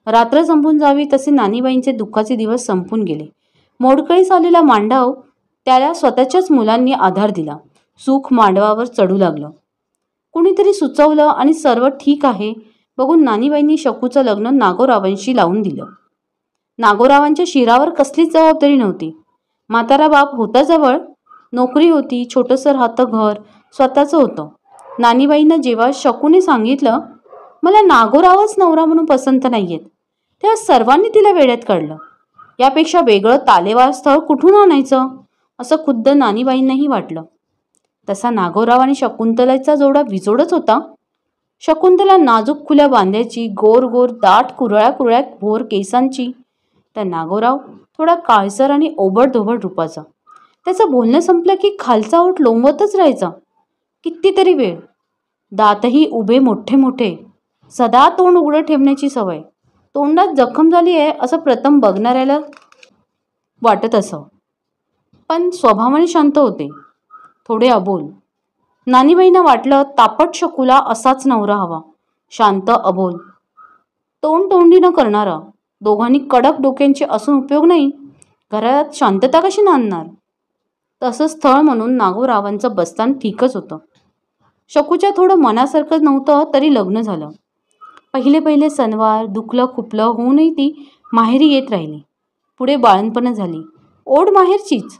रात्र संपून जावी तसे नानीबाईंचे दुःखाचे दिवस संपून गेले. मोडकळीस आलेला मांडव त्याला स्वतःच्याच मुलांनी आधार दिला. सुख मांडवावर चढू लागलं. कुणीतरी सुचवलं आणि सर्व ठीक आहे बघून नानीबाईंनी शकूचं लग्न नागोरावांशी लावून दिलं. नागोरावांच्या शिरावर कसलीच जबाबदारी नव्हती. म्हातारा बाप होता जवळ, नोकरी होती, छोटंसं राहतं घर स्वतःचं होतं. नानीबाईंना जेव्हा शकूने सांगितलं मला नागोरावच नवरा म्हणून पसंत नाहीयेत, तेव्हा सर्वांनी तिला वेड्यात काढलं. यापेक्षा वेगळं तालेवार स्थळ कुठून आणायचं असं खुद्द नानीबाईंनाही वाटलं. तसा नागोराव आणि शकुंतलेचा जोडा विजोडच होता. शकुंतला नाजूक खुल्या बांध्याची, गोर गोर दाट कुरळ्या कुरळ्या भोर केसांची, तर नागोराव थोडा काळसर आणि ओबडधोबड रूपाचा. त्याचं बोलणं संपलं की खालचा ओठ लोंबतच राहायचा कितीतरी वेळ. दातही उभे मोठे मोठे, सदा तोंड उघडं ठेवण्याची सवय. तोंडात जखम झाली आहे असं प्रथम बघणाऱ्याला वाटत असं, पण स्वभावाने शांत होते, थोडे अबोल. नानीबाईंना वाटलं तापट शकूला असाच नवरा हवा, शांत अबोल, तोंड तोंडी न करणारा. दोघांनी कडक डोक्यांचे असून उपयोग नाही, घरात शांतता कशी नांदणार. तसं स्थळ म्हणून नागोरावांचं बस्तान ठीकच होतं. शकूच्या थोडं मनासारखं नव्हतं तरी लग्न झालं. पहिले पहिले सणवार दुखलं खुपलं होऊनही ती माहेरी येत राहिली. पुढे बाळणपणं झाली, ओढ माहेरचीच.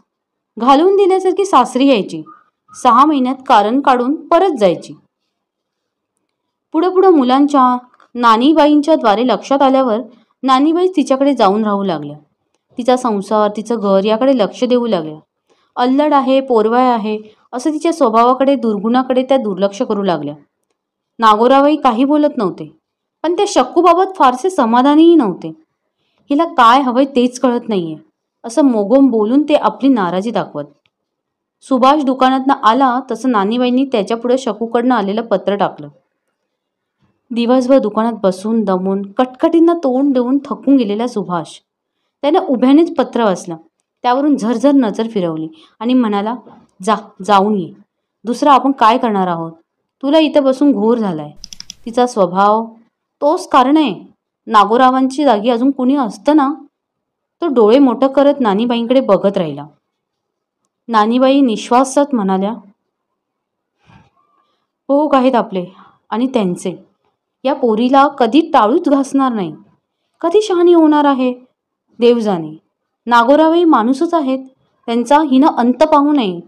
घालून दिल्यासारखी सासरी यायची, 6 महिन्यात कारण काढून परत जायची. पुढं पुढं मुलांच्या नानीबाईंच्या द्वारे लक्षात आल्यावर नानीबाई तिच्याकडे जाऊन राहू लागल्या. तिचा संसार तिचं घर याकडे लक्ष देऊ लागल्या. अल्लड आहे, पोरवाय आहे असं तिच्या स्वभावाकडे दुर्गुणाकडे त्या दुर्लक्ष करू लागल्या. नागोरावही काही बोलत नव्हते, पण त्या शकूबाबत फारसे समाधानीही नव्हते. हिला काय हवंय तेच कळत नाहीये असं मोगोम बोलून ते आपली नाराजी दाखवत. सुभाष दुकानातनं आला तसं नानीबाईंनी त्याच्यापुढे शकूकडनं आलेलं पत्र टाकलं. दिवसभर दुकानात बसून दमून कटकटींना तोंड देऊन थकून गेलेला सुभाष त्यानं उभ्यानेच पत्र वाचलं. त्यावरून झरझर नजर फिरवली आणि म्हणाला, जाऊन ये. दुसरं आपण काय करणार आहोत. तुला इथं बसून घोर झालाय. तिचा स्वभाव तोच कारण आहे. नागोरावांची जागी अजून कुणी असतं ना. तो डोळे मोठं करत नानीबाईंकडे बघत राहिला. नानीबाई निश्वासात म्हणाल्या, भोग आहेत आपले आणि त्यांचे. या पोरीला कधी टाळूच घासणार नाही. कधी शहाणी होणार आहे देव जाणे. नागोरावही माणूसच आहेत, त्यांचा हिनं अंत पाहू नये